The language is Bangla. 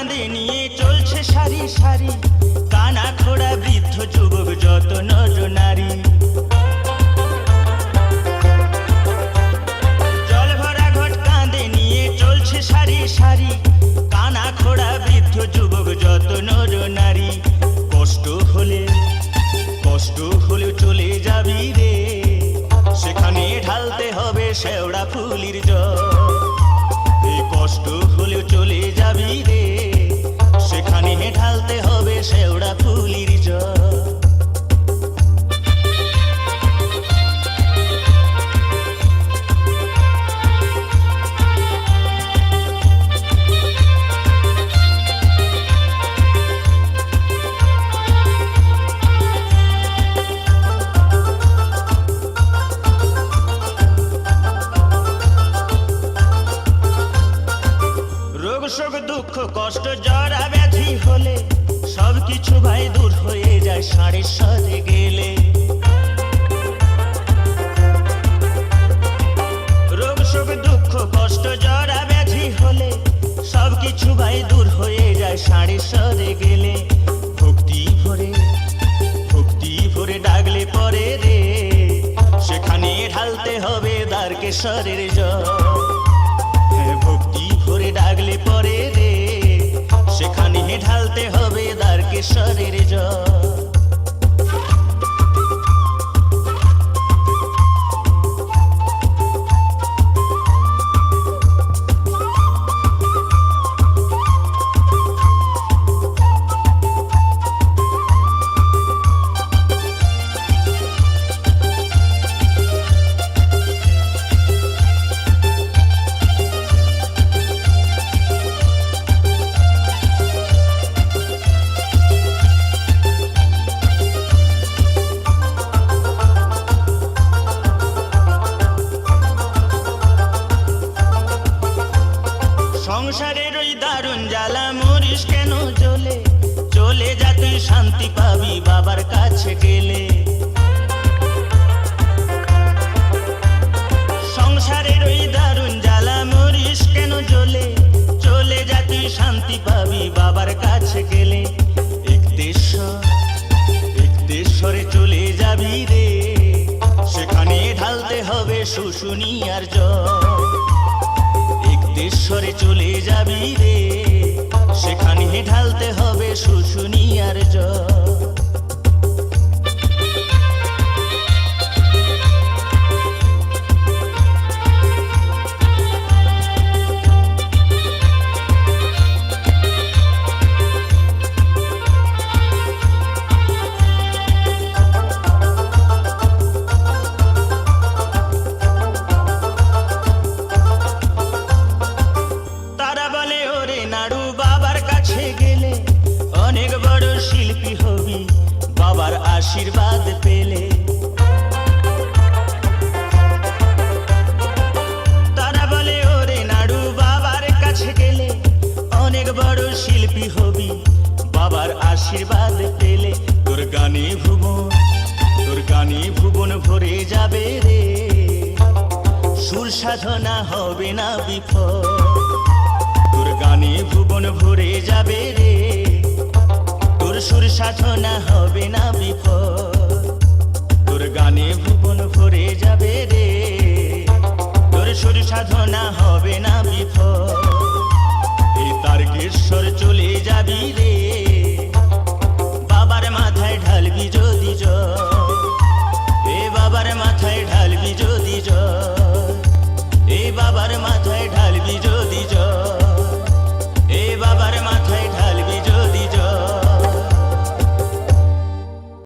কাঁধে নিয়ে চলছে সারি সারি, কানা খোড়া বৃদ্ধ যুবক যত নর নারী। জল ভরা ঘট কাঁধে নিয়ে চলছে সারি সারি, কানা খোড়া বৃদ্ধ যুবক যত নর নারী। কষ্ট হলে চলে যাবি রে, সেখানে ঢালতে হবে শেওড়া ফুলির জল। এই কষ্ট হলেও চলে যাবি রে, সেখানে ঢালতে হবে শেওড়া ফুলির জল। শোক দুঃখ কষ্ট জরা ব্যাধি হলে সবকিছু ভাই দূর হয়ে যায় সাড়ে সাথে গেলে। রোগ শোক দুঃখ কষ্ট জরা ব্যাধি হলে সবকিছু ভাই দূর হয়ে যায় সাড়ে সাথে গেলে। ভক্তি ভরে ডাকলে পরে রে, সেখানে ঢালতে হবে দ্বারকেশ্বরের জল। ভক্তি ভরে ডাকলে পরে রে, সেখানে ঢালতে হবে দ্বারকেশ্বরের জল। সংসারের ওই দারুণ জ্বালা মরিস কেন জ্বলে, চলে যা তুই শান্তি পাবি বাবার কাছে গেলে। সংসারের ওই দারুণ জ্বালা মরিস কেন জ্বলে, চলে যা তুই শান্তি পাবি বাবার কাছে গেলে। একদেশ্বরে চলে যাবি রে, সেখানে ঢালতে হবে শুশুনিয়ার জল। একদেশ্বরে চলে যাবি রে, সেখানে ঢালতে হবে শুশুনিয়ার জল। অনেক বড় শিল্পী হবি বাবার আশীর্বাদ পেলে। তারা বলে ওরে নাড়ু বাবার কাছে গেলে, অনেক বড় শিল্পী হবি বাবার আশীর্বাদ পেলে। তোর গানে ভুবন ভরে যাবে রে, সুর সাধনা হবে না বিফল। তোর গানে ভুবন ভরে যাবে রে, তোর সুর সাধনা হবে না বিফল। তোর গানে ভুবন ভরে যাবে রে, তোর সুর সাধনা হবে না বিফল। এই তারকেশ্বর চলে যাবি রে, বাবার মাথায় ঢালবি যদি জল।